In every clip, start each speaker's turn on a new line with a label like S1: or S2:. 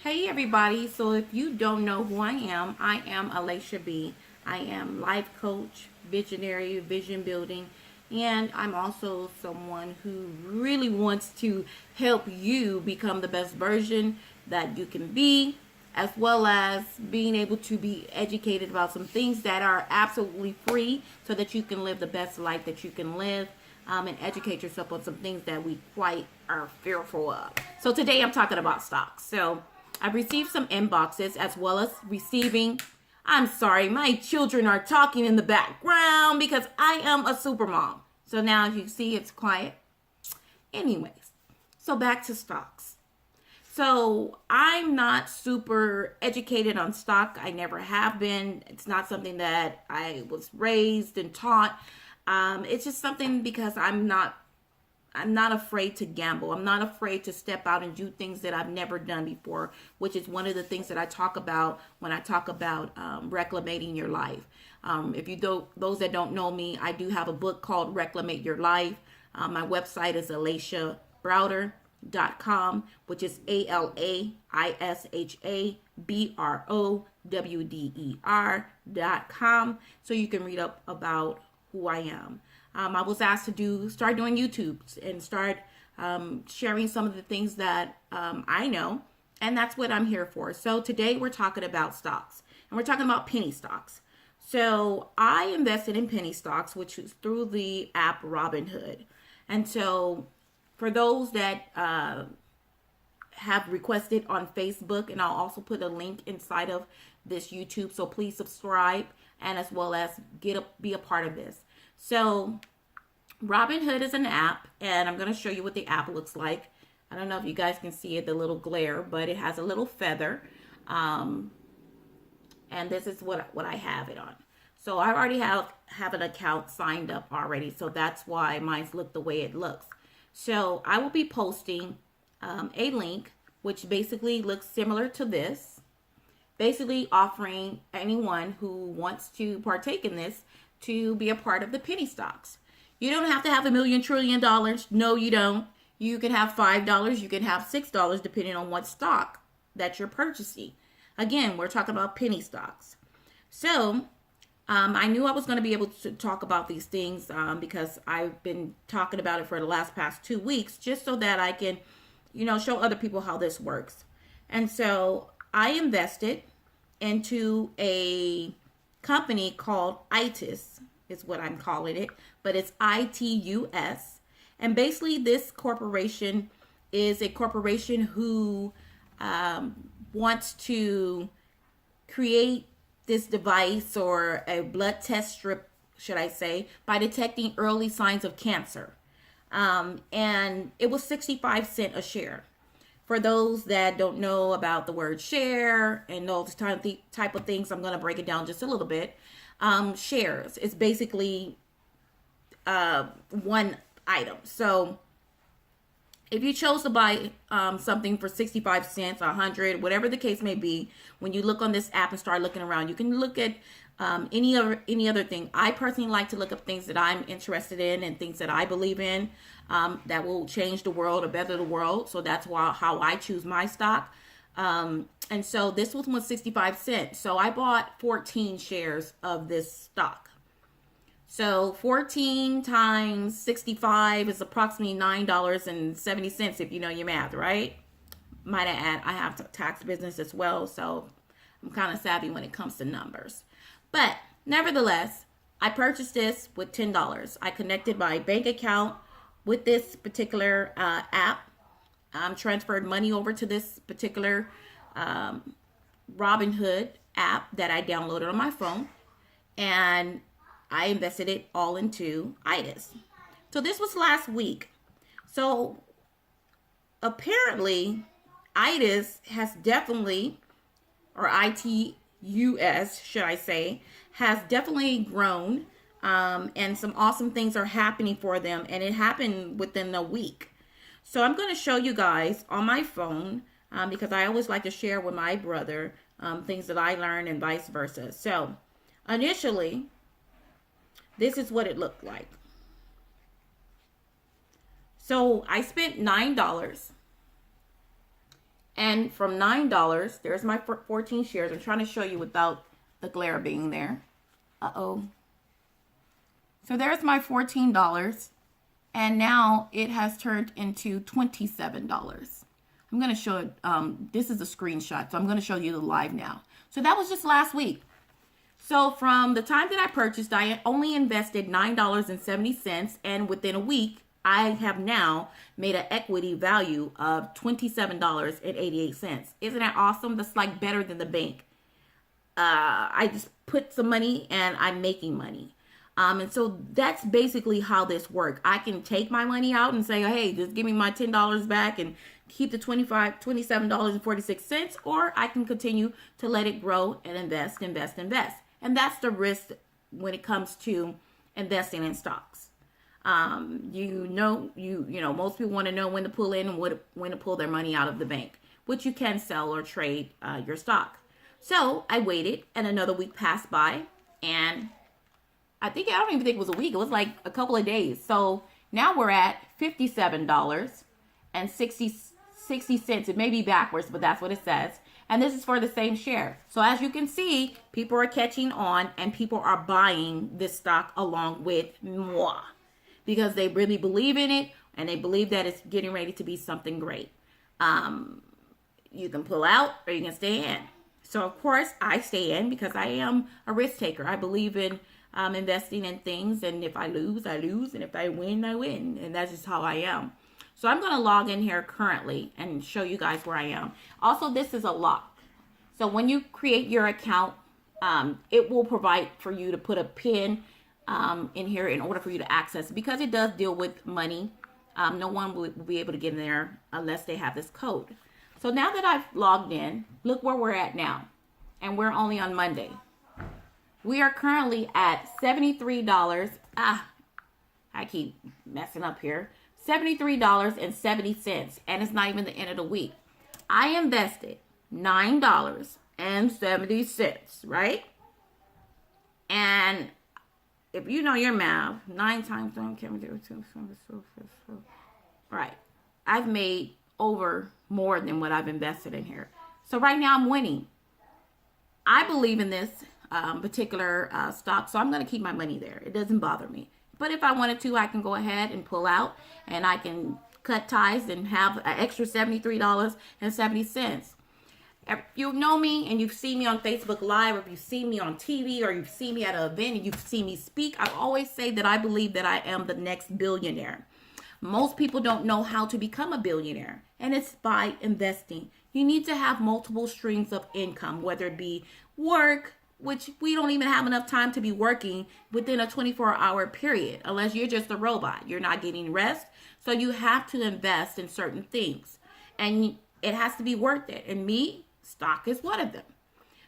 S1: Hey everybody, so if you don't know who I am Alicia B. I am life coach, visionary, vision building, and I'm also someone who really wants to help you become the best version that you can be, as well as being able to be educated about some things that are absolutely free so that you can live the best life that you can live. And educate yourself on some things that we quite are fearful of. So today I'm talking about stocks. So I've received some inboxes as well as receiving. I'm sorry, my children are talking in the background because I am a super mom. So now as you see, it's quiet. Anyways, so back to stocks. So I'm not super educated on stock. I never have been. It's not something that I was raised and taught. It's just something because I'm not afraid to gamble. I'm not afraid to step out and do things that I've never done before, which is one of the things that I talk about when I talk about reclamating your life. If you do, those that don't know me, I do have a book called Reclamate Your Life. My website is aliciabrowder.com, which is ALAISHABROWDER.com. So you can read up about who I am. I was asked to start doing YouTube and start sharing some of the things that I know, and that's what I'm here for. So today we're talking about stocks, and we're talking about penny stocks. So I invested in penny stocks, which is through the app Robinhood. And so for those that have requested on Facebook, and I'll also put a link inside of this YouTube, so please subscribe and as well as be a part of this. So Robinhood is an app, and I'm going to show you what the app looks like. I don't know if you guys can see it, the little glare, but it has a little feather. And this is what I have it on. So I already have an account signed up already, so that's why mine's look the way it looks. So I will be posting a link which basically looks similar to this, basically offering anyone who wants to partake in this to be a part of the penny stocks. You don't have to have $1,000,000,000,000. No, you don't. You can have $5. You can have $6, depending on what stock that you're purchasing. Again, we're talking about penny stocks. So I knew I was going to be able to talk about these things because I've been talking about it for the past 2 weeks, just so that I can, show other people how this works. And so I invested into a company called ITIS, is what I'm calling it, but it's ITUS. And basically this corporation is a corporation who wants to create this device or a blood test strip, should I say, by detecting early signs of cancer. And it was 65 cents a share. For those that don't know about the word share and those type of things, I'm going to break it down just a little bit. Shares is basically one item. So if you chose to buy something for 65 cents, 100, whatever the case may be, when you look on this app and start looking around, you can look at any other thing. I personally like to look up things that I'm interested in and things that I believe in that will change the world or better the world. So that's how I choose my stock. And so this was 65 cents. So I bought 14 shares of this stock. So 14 times 65 is approximately $9.70 if you know your math, right? Might I add, I have a tax business as well, so I'm kind of savvy when it comes to numbers. But nevertheless, I purchased this with $10. I connected my bank account with this particular app. Transferred money over to this particular Robinhood app that I downloaded on my phone, and I invested it all into ITIS. So this was last week. So apparently ITIS has definitely, or ITUS should I say, has definitely grown, and some awesome things are happening for them, and it happened within a week. So I'm going to show you guys on my phone because I always like to share with my brother things that I learned and vice versa. So initially, this is what it looked like. So I spent $9 And from $9, there's my 14 shares. I'm trying to show you without the glare being there. Uh-oh. So there's my $14. And now it has turned into $27. I'm going to show it. This is a screenshot, so I'm going to show you the live now. So that was just last week. So from the time that I purchased, I only invested $9.70. And within a week, I have now made an equity value of $27.88. Isn't that awesome? That's like better than the bank. I just put some money and I'm making money. And so that's basically how this works. I can take my money out and say, hey, just give me my $10 back and keep the $27.46, or I can continue to let it grow and invest. And that's the risk when it comes to investing in stocks. Most people want to know when to pull in and when to pull their money out of the bank, which you can sell or trade your stock. So I waited, and another week passed by, and I don't even think it was a week. It was like a couple of days. So now we're at $57.60. It may be backwards, but that's what it says. And this is for the same share. So as you can see, people are catching on and people are buying this stock along with moi because they really believe in it and they believe that it's getting ready to be something great. You can pull out or you can stay in. So of course I stay in because I am a risk taker. I believe in investing in things, and if I lose, I lose, and if I win, I win, and that's just how I am. So I'm going to log in here currently and show you guys where I am. Also, this is a lock. So when you create your account, it will provide for you to put a PIN in here in order for you to access it, because it does deal with money. No one will be able to get in there unless they have this code. So now that I've logged in, look where we're at now. And we're only on Monday. We are currently at $73. I keep messing up here. $73.70, and it's not even the end of the week. I invested $9.70, right? And if you know your math, 9 times 1 can do 2. Right. I've made over more than what I've invested in here. So right now I'm winning. I believe in this particular stock, so I'm going to keep my money there. It doesn't bother me. But if I wanted to, I can go ahead and pull out, and I can cut ties and have an extra $73.70. If you know me and you've seen me on Facebook Live, or if you've seen me on TV, or you've seen me at an event and you've seen me speak, I always say that I believe that I am the next billionaire. Most people don't know how to become a billionaire, and it's by investing. You need to have multiple streams of income, whether it be work, which we don't even have enough time to be working within a 24-hour period, unless you're just a robot. You're not getting rest. So you have to invest in certain things, and it has to be worth it. And me, stock is one of them.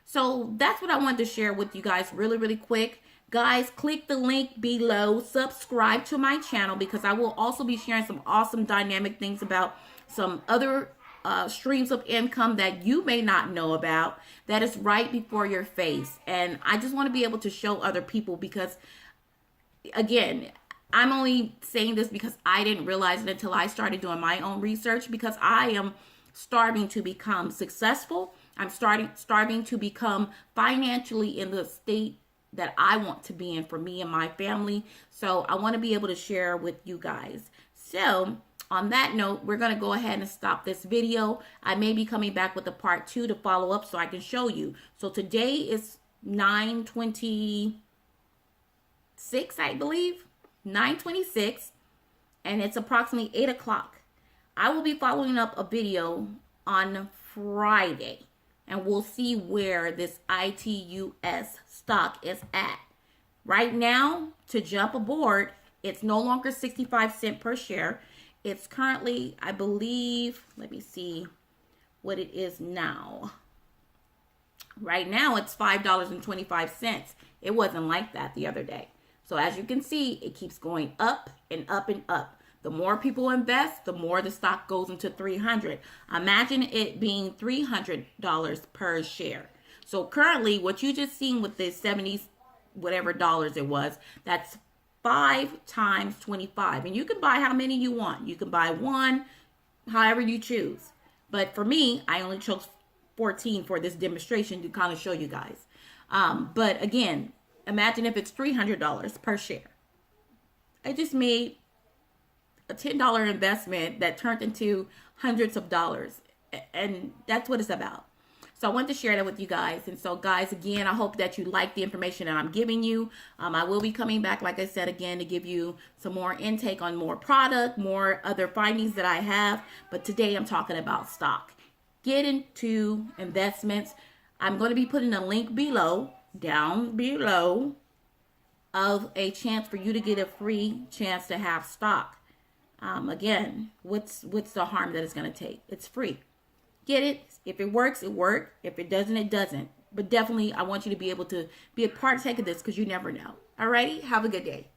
S1: So that's what I wanted to share with you guys really, really quick. Guys, click the link below. Subscribe to my channel, because I will also be sharing some awesome dynamic things about some other streams of income that you may not know about, that is right before your face. And I just want to be able to show other people, because again, I'm only saying this because I didn't realize it until I started doing my own research, because I am starving to become successful. I'm starving to become financially in the state that I want to be in for me and my family. So I want to be able to share with you guys. So on that note, we're going to go ahead and stop this video. I may be coming back with a part 2 to follow up so I can show you. So today is 9/26, I believe. 9/26. And it's approximately 8 o'clock. I will be following up a video on Friday. And we'll see where this ITUS stock is at. Right now, to jump aboard, it's no longer 65 cents per share. It's currently, I believe, let me see what it is now. Right now, it's $5.25. It wasn't like that the other day. So as you can see, it keeps going up and up and up. The more people invest, the more the stock goes into 300. Imagine it being $300 per share. So currently, what you just seen with the 70 whatever dollars it was, that's 5 times 25. And you can buy how many you want. You can buy one, however you choose. But for me, I only chose 14 for this demonstration to kind of show you guys. But again, imagine if it's $300 per share. I just made a $10 investment that turned into hundreds of dollars. And that's what it's about. So I wanted to share that with you guys. And so guys, again, I hope that you like the information that I'm giving you. I will be coming back, like I said, again, to give you some more intake on more product, more other findings that I have. But today I'm talking about stock. Get into investments. I'm going to be putting a link below, down below, of a chance for you to get a free chance to have stock. Again, what's the harm that it's going to take? It's free. Get it. If it works, it works. If it doesn't, it doesn't. But definitely, I want you to be able to be a partake of this because you never know. Alrighty? Have a good day.